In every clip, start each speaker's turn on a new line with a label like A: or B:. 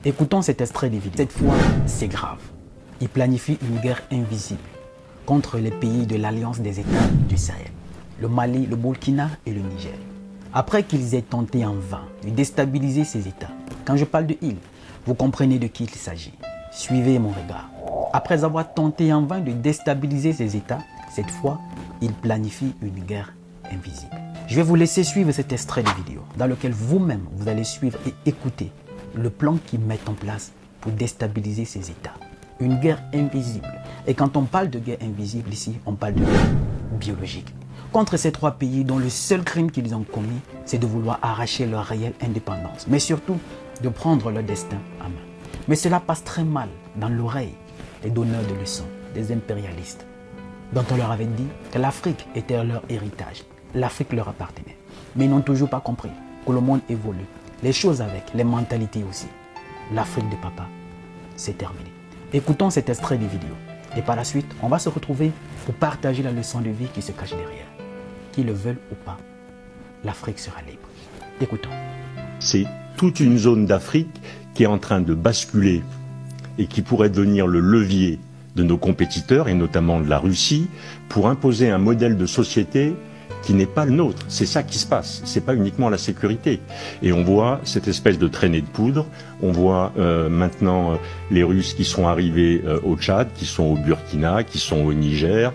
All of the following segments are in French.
A: Écoutons cet extrait des vidéos. Cette fois, c'est grave. Ils planifient une guerre invisible contre les pays de l'Alliance des États du Sahel, le Mali, le Burkina et le Niger. Après qu'ils aient tenté en vain de déstabiliser ces États, quand je parle de ils, vous comprenez de qui il s'agit. Suivez mon regard. Après avoir tenté en vain de déstabiliser ces États, cette fois, ils planifient une guerre invisible. Je vais vous laisser suivre cet extrait de vidéo dans lequel vous-même, vous allez suivre et écouter le plan qu'ils mettent en place pour déstabiliser ces États. Une guerre invisible. Et quand on parle de guerre invisible ici, on parle de guerre biologique. Contre ces trois pays dont le seul crime qu'ils ont commis, c'est de vouloir arracher leur réelle indépendance, mais surtout de prendre leur destin en main. Mais cela passe très mal dans l'oreille des donneurs de leçons, des impérialistes, dont on leur avait dit que l'Afrique était leur héritage, l'Afrique leur appartenait. Mais ils n'ont toujours pas compris que le monde évolue, les choses avec, les mentalités aussi. L'Afrique de papa, c'est terminé. Écoutons cet extrait des vidéos et par la suite, on va se retrouver pour partager la leçon de vie qui se cache derrière. Qu'ils le veulent ou pas, l'Afrique sera libre. Écoutons.
B: C'est toute une zone d'Afrique qui est en train de basculer et qui pourrait devenir le levier de nos compétiteurs, et notamment de la Russie, pour imposer un modèle de société qui n'est pas le nôtre. C'est ça qui se passe, c'est pas uniquement la sécurité. Et on voit cette espèce de traînée de poudre, on voit maintenant les Russes qui sont arrivés au Tchad, qui sont au Burkina, qui sont au Niger,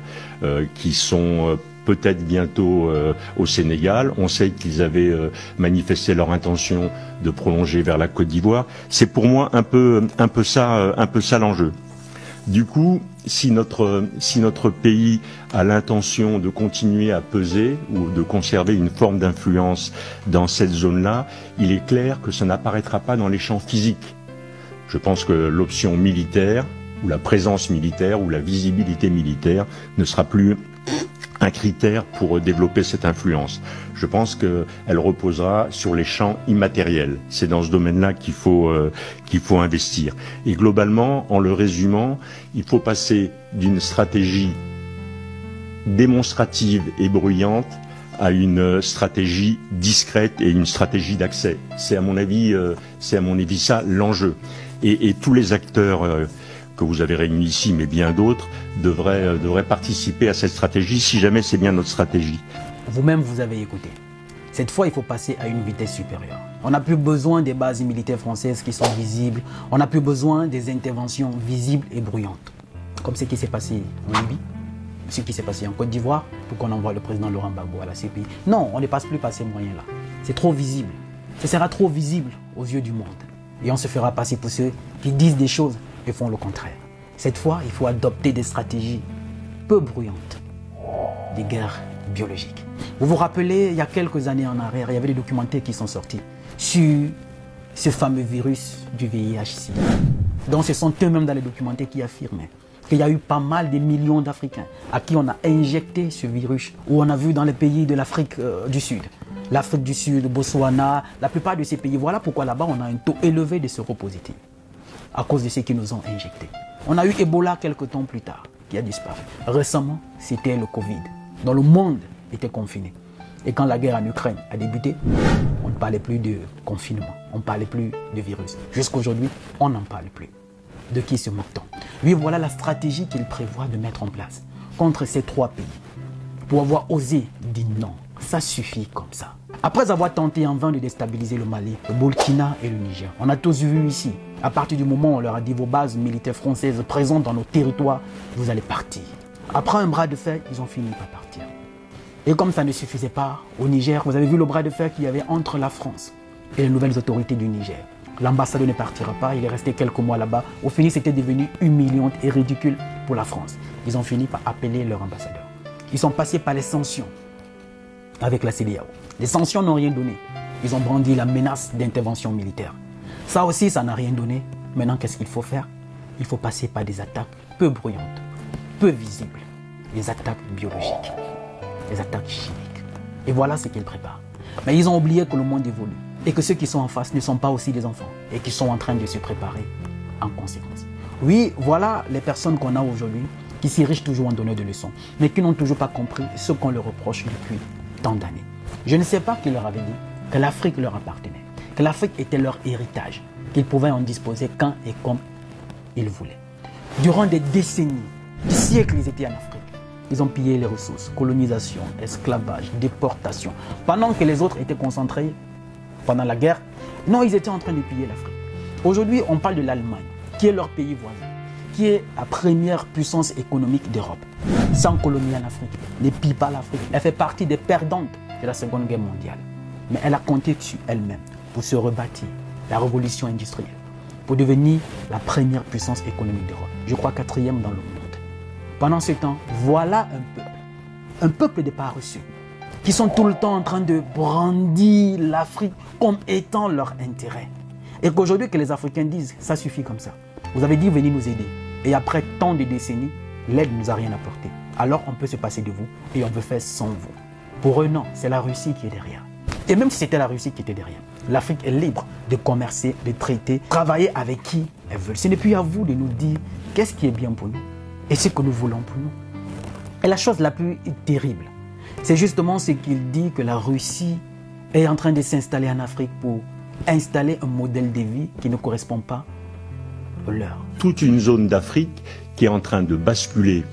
B: qui sont peut-être bientôt au Sénégal. On sait qu'ils avaient manifesté leur intention de prolonger vers la Côte d'Ivoire. C'est pour moi un peu ça l'enjeu. Du coup, si notre pays a l'intention de continuer à peser ou de conserver une forme d'influence dans cette zone-là, il est clair que ça n'apparaîtra pas dans les champs physiques. Je pense que l'option militaire, ou la présence militaire, ou la visibilité militaire ne sera plus un critère pour développer cette influence. Je pense qu'elle reposera sur les champs immatériels. C'est dans ce domaine-là qu'il faut investir. Et globalement, en le résumant, il faut passer d'une stratégie démonstrative et bruyante à une stratégie discrète et une stratégie d'accès. C'est à mon avis ça l'enjeu. Et tous les acteurs que vous avez réunis ici, mais bien d'autres, devraient participer à cette stratégie, si jamais c'est bien notre stratégie.
A: Vous-même, vous avez écouté. Cette fois, il faut passer à une vitesse supérieure. On n'a plus besoin des bases militaires françaises qui sont visibles. On n'a plus besoin des interventions visibles et bruyantes. Comme ce qui s'est passé en Libye, ce qui s'est passé en Côte d'Ivoire, pour qu'on envoie le président Laurent Gbagbo à la CPI. Non, on ne passe plus par ces moyens-là. C'est trop visible. Ce sera trop visible aux yeux du monde. Et on se fera passer pour ceux qui disent des choses et font le contraire. Cette fois, il faut adopter des stratégies peu bruyantes, des guerres biologiques. Vous vous rappelez, il y a quelques années en arrière, il y avait des documentaires qui sont sortis sur ce fameux virus du VIH-Sida. Donc ce sont eux-mêmes dans les documentaires qui affirmaient qu'il y a eu pas mal de millions d'Africains à qui on a injecté ce virus, où on a vu dans les pays de l'Afrique du Sud, l'Afrique du Sud, le Botswana, la plupart de ces pays. Voilà pourquoi là-bas on a un taux élevé de séropositifs à cause de ceux qui nous ont injectés. On a eu Ebola quelques temps plus tard, qui a disparu. Récemment, c'était le Covid, dont le monde était confiné. Et quand la guerre en Ukraine a débuté, on ne parlait plus de confinement, on ne parlait plus de virus. Jusqu'à aujourd'hui, on n'en parle plus. De qui se moque-t-on? Oui, voilà la stratégie qu'il prévoit de mettre en place contre ces trois pays. Pour avoir osé dire non, ça suffit comme ça. Après avoir tenté en vain de déstabiliser le Mali, le Burkina et le Niger, on a tous vu ici, à partir du moment où on leur a dit vos bases militaires françaises présentes dans nos territoires, vous allez partir. Après un bras de fer, ils ont fini par partir. Et comme ça ne suffisait pas, au Niger, vous avez vu le bras de fer qu'il y avait entre la France et les nouvelles autorités du Niger. L'ambassadeur ne partira pas, il est resté quelques mois là-bas. Au fini, c'était devenu humiliant et ridicule pour la France. Ils ont fini par appeler leur ambassadeur. Ils sont passés par les sanctions avec la CEDEAO. Les sanctions n'ont rien donné. Ils ont brandi la menace d'intervention militaire. Ça aussi, ça n'a rien donné. Maintenant, qu'est-ce qu'il faut faire? Il faut passer par des attaques peu bruyantes, peu visibles. Les attaques biologiques, les attaques chimiques. Et voilà ce qu'ils préparent. Mais ils ont oublié que le monde évolue et que ceux qui sont en face ne sont pas aussi des enfants et qui sont en train de se préparer en conséquence. Oui, voilà les personnes qu'on a aujourd'hui qui s'érigent toujours en donneurs de leçons, mais qui n'ont toujours pas compris ce qu'on leur reproche depuis tant d'années. Je ne sais pas qui leur avait dit que l'Afrique leur appartenait, que l'Afrique était leur héritage, qu'ils pouvaient en disposer quand et comme ils voulaient. Durant des décennies, des siècles, ils étaient en Afrique. Ils ont pillé les ressources, colonisation, esclavage, déportation. Pendant que les autres étaient concentrés pendant la guerre, non, ils étaient en train de piller l'Afrique. Aujourd'hui, on parle de l'Allemagne, qui est leur pays voisin, qui est la première puissance économique d'Europe. Sans colonie en Afrique, ne pille pas l'Afrique. Elle fait partie des perdantes de la Seconde Guerre mondiale. Mais elle a compté sur elle-même pour se rebâtir, la révolution industrielle, pour devenir la première puissance économique d'Europe. Je crois 4e dans le monde. Pendant ce temps, voilà un peuple de pas reçus, qui sont tout le temps en train de brandir l'Afrique comme étant leur intérêt. Et qu'aujourd'hui, que les Africains disent, ça suffit comme ça. Vous avez dit, venez nous aider. Et après tant de décennies, l'aide ne nous a rien apporté. Alors on peut se passer de vous et on veut faire sans vous. Pour eux, non, c'est la Russie qui est derrière. Et même si c'était la Russie qui était derrière, l'Afrique est libre de commercer, de traiter, travailler avec qui elle veut. Ce n'est plus à vous de nous dire qu'est-ce qui est bien pour nous et ce que nous voulons pour nous. Et la chose la plus terrible, c'est justement ce qu'il dit que la Russie est en train de s'installer en Afrique pour installer un modèle de vie qui ne correspond pas au leur.
B: Toute une zone d'Afrique qui est en train de basculer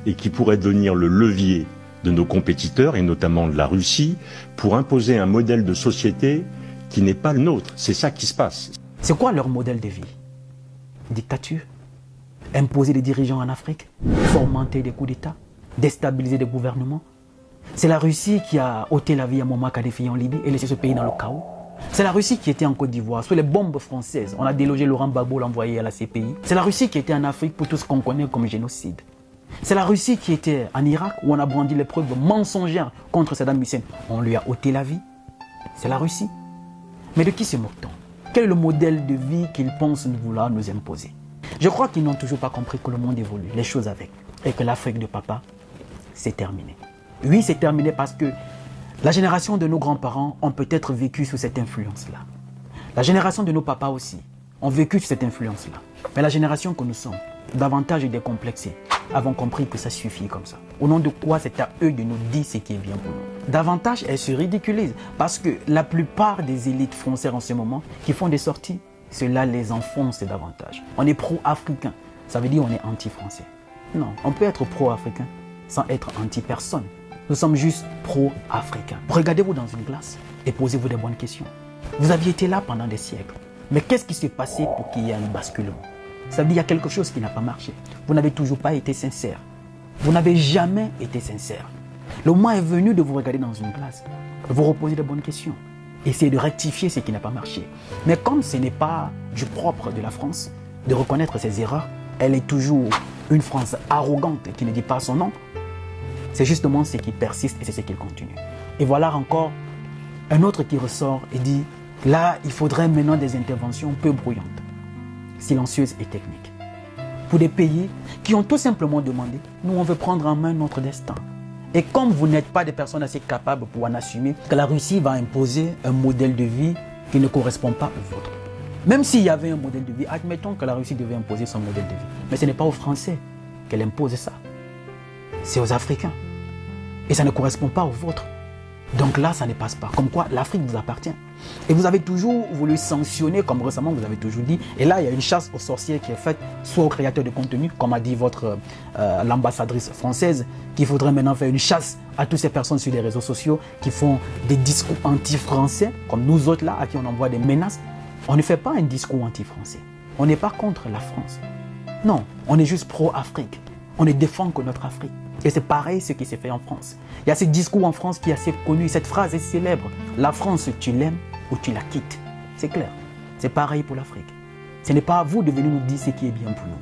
B: et qui pourrait devenir le levier de nos compétiteurs, et notamment de la Russie, pour imposer un modèle de société qui n'est pas le nôtre. C'est ça qui se passe.
A: C'est quoi leur modèle de vie? Dictature? Imposer des dirigeants en Afrique? Fomenter des coups d'État? Déstabiliser des gouvernements? C'est la Russie qui a ôté la vie à Muammar Kadhafi en Libye et laissé ce pays dans le chaos. C'est la Russie qui était en Côte d'Ivoire, sous les bombes françaises. On a délogé Laurent Gbagbo, l'envoyé à la CPI. C'est la Russie qui était en Afrique pour tout ce qu'on connaît comme génocide. C'est la Russie qui était en Irak, où on a brandi les preuves mensongères contre Saddam Hussein. On lui a ôté la vie. C'est la Russie. Mais de qui se moque-t-on? Quel est le modèle de vie qu'ils pensent vouloir nous imposer? Je crois qu'ils n'ont toujours pas compris que le monde évolue, les choses avec, et que l'Afrique de papa, c'est terminé. Oui, c'est terminé parce que la génération de nos grands-parents ont peut-être vécu sous cette influence-là. La génération de nos papas aussi ont vécu sous cette influence-là. Mais la génération que nous sommes, davantage décomplexée, avons compris que ça suffit comme ça. Au nom de quoi c'est à eux de nous dire ce qui est bien pour nous. Davantage, elles se ridiculisent parce que la plupart des élites françaises en ce moment qui font des sorties, cela les enfonce davantage. On est pro-africain, ça veut dire on est anti-français. Non, on peut être pro-africain sans être anti-personne. Nous sommes juste pro-africains. Regardez-vous dans une glace et posez-vous des bonnes questions. Vous aviez été là pendant des siècles. Mais qu'est-ce qui s'est passé pour qu'il y ait un basculement? Ça veut dire qu'il y a quelque chose qui n'a pas marché. Vous n'avez toujours pas été sincère. Vous n'avez jamais été sincère. Le moment est venu de vous regarder dans une glace, de vous reposer de bonnes questions. Essayez de rectifier ce qui n'a pas marché. Mais comme ce n'est pas du propre de la France de reconnaître ses erreurs, elle est toujours une France arrogante qui ne dit pas son nom. C'est justement ce qui persiste et c'est ce qui continue. Et voilà encore un autre qui ressort et dit, là, il faudrait maintenant des interventions peu bruyantes, silencieuses et techniques. Pour des pays qui ont tout simplement demandé, nous on veut prendre en main notre destin. Et comme vous n'êtes pas des personnes assez capables pour en assumer, que la Russie va imposer un modèle de vie qui ne correspond pas au vôtre. Même s'il y avait un modèle de vie, admettons que la Russie devait imposer son modèle de vie. Mais ce n'est pas aux Français qu'elle impose ça. C'est aux Africains. Et ça ne correspond pas au vôtre. Donc là, ça ne passe pas. Comme quoi, l'Afrique vous appartient. Et vous avez toujours voulu sanctionner, comme récemment vous avez toujours dit. Et là, il y a une chasse aux sorciers qui est faite, soit aux créateurs de contenu, comme a dit votre l'ambassadrice française, qu'il faudrait maintenant faire une chasse à toutes ces personnes sur les réseaux sociaux qui font des discours anti-français, comme nous autres là, à qui on envoie des menaces. On ne fait pas un discours anti-français. On n'est pas contre la France. Non, on est juste pro-Afrique. On ne défend que notre Afrique. Et c'est pareil ce qui s'est fait en France. Il y a ce discours en France qui est assez connu, cette phrase est célèbre. La France, tu l'aimes ou tu la quittes. C'est clair. C'est pareil pour l'Afrique. Ce n'est pas à vous de venir nous dire ce qui est bien pour nous.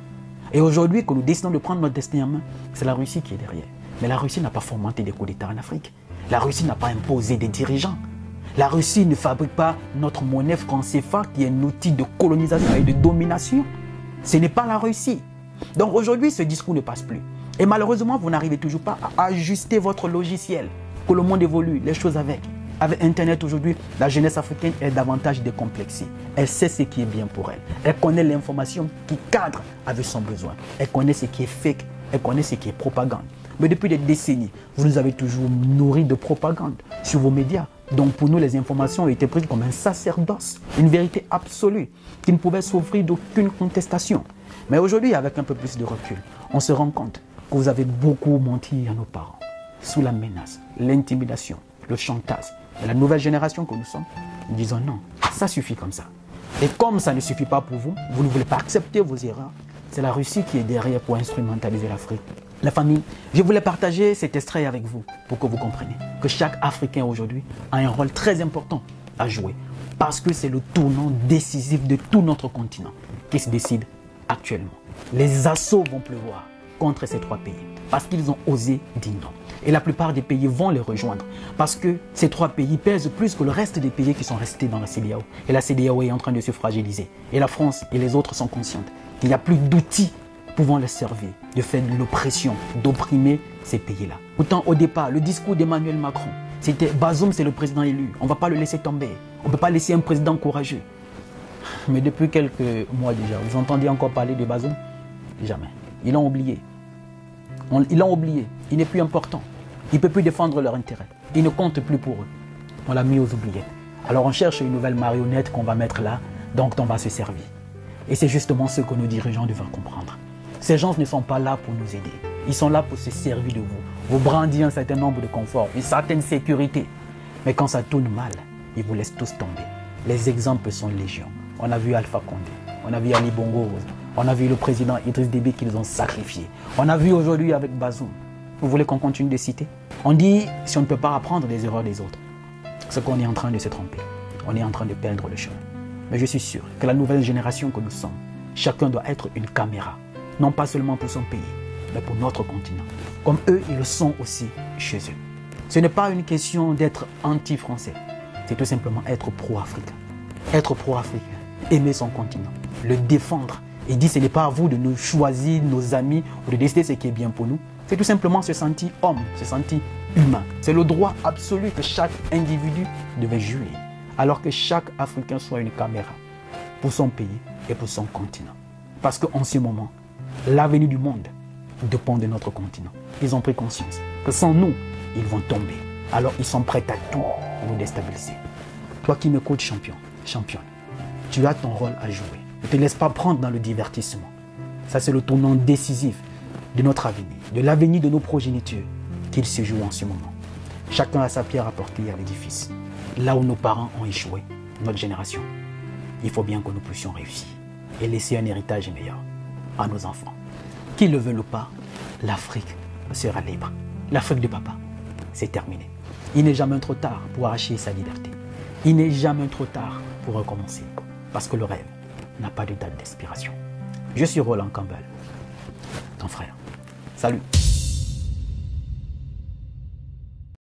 A: Et aujourd'hui, que nous décidons de prendre notre destin en main, c'est la Russie qui est derrière. Mais la Russie n'a pas fomenté des coups d'État en Afrique. La Russie n'a pas imposé des dirigeants. La Russie ne fabrique pas notre monnaie franc CFA qui est un outil de colonisation et de domination. Ce n'est pas la Russie. Donc aujourd'hui, ce discours ne passe plus. Et malheureusement, vous n'arrivez toujours pas à ajuster votre logiciel. Que le monde évolue, les choses avec. Avec Internet aujourd'hui, la jeunesse africaine est davantage décomplexée. Elle sait ce qui est bien pour elle. Elle connaît l'information qui cadre avec son besoin. Elle connaît ce qui est fake. Elle connaît ce qui est propagande. Mais depuis des décennies, vous nous avez toujours nourris de propagande sur vos médias. Donc pour nous, les informations ont été prises comme un sacerdoce, une vérité absolue qui ne pouvait s'offrir d'aucune contestation. Mais aujourd'hui, avec un peu plus de recul, on se rend compte que vous avez beaucoup menti à nos parents, sous la menace, l'intimidation, le chantage. Et la nouvelle génération que nous sommes, nous disons non, ça suffit comme ça. Et comme ça ne suffit pas pour vous, vous ne voulez pas accepter vos erreurs, c'est la Russie qui est derrière pour instrumentaliser l'Afrique. La famille, je voulais partager cet extrait avec vous pour que vous compreniez que chaque Africain aujourd'hui a un rôle très important à jouer parce que c'est le tournant décisif de tout notre continent qui se décide actuellement. Les assauts vont pleuvoir contre ces trois pays parce qu'ils ont osé dire non. Et la plupart des pays vont les rejoindre parce que ces trois pays pèsent plus que le reste des pays qui sont restés dans la CEDEAO. Et la CEDEAO est en train de se fragiliser. Et la France et les autres sont conscientes qu'il n'y a plus d'outils pouvant les servir de faire de l'oppression, d'opprimer ces pays-là. Pourtant, au départ, le discours d'Emmanuel Macron, c'était Bazoum, c'est le président élu. On ne va pas le laisser tomber. On ne peut pas laisser un président courageux. Mais depuis quelques mois déjà, vous entendez encore parler de Bazoum? Jamais. Ils l'ont oublié. Ils l'ont oublié. Il n'est plus important. Il ne peut plus défendre leurs intérêts. Il ne compte plus pour eux. On l'a mis aux oubliettes. Alors on cherche une nouvelle marionnette qu'on va mettre là, donc on va se servir. Et c'est justement ce que nos dirigeants doivent comprendre. Ces gens ne sont pas là pour nous aider. Ils sont là pour se servir de vous. Vous brandir un certain nombre de conforts, une certaine sécurité. Mais quand ça tourne mal, ils vous laissent tous tomber. Les exemples sont légion. On a vu Alpha Condé, on a vu Ali Bongo, on a vu le président Idriss Déby qu'ils ont sacrifié. On a vu aujourd'hui avec Bazoum. Vous voulez qu'on continue de citer? On dit si on ne peut pas apprendre des erreurs des autres, c'est qu'on est en train de se tromper. On est en train de perdre le chemin. Mais je suis sûr que la nouvelle génération que nous sommes, chacun doit être une caméra. Non pas seulement pour son pays, mais pour notre continent. Comme eux, ils le sont aussi chez eux. Ce n'est pas une question d'être anti-français. C'est tout simplement être pro-africain. Être pro-africain, aimer son continent, le défendre. Et dire ce n'est pas à vous de nous choisir nos amis ou de décider ce qui est bien pour nous. C'est tout simplement se sentir homme, se sentir humain. C'est le droit absolu que chaque individu devait jouir. Alors que chaque Africain soit une caméra pour son pays et pour son continent. Parce qu'en ce moment, l'avenir du monde dépend de notre continent. Ils ont pris conscience que sans nous, ils vont tomber. Alors ils sont prêts à tout pour nous déstabiliser. Toi qui m'écoutes, championne, tu as ton rôle à jouer. Ne te laisse pas prendre dans le divertissement. Ça, c'est le tournant décisif de notre avenir, de l'avenir de nos progénitures qu'il se joue en ce moment. Chacun a sa pierre à porter à l'édifice. Là où nos parents ont échoué, notre génération, il faut bien que nous puissions réussir et laisser un héritage meilleur à nos enfants. Qu'ils le veulent ou pas, l'Afrique sera libre. L'Afrique de papa, c'est terminé. Il n'est jamais trop tard pour arracher sa liberté. Il n'est jamais trop tard pour recommencer. Parce que le rêve n'a pas de date d'expiration. Je suis Roland Campbell, ton frère. Salut.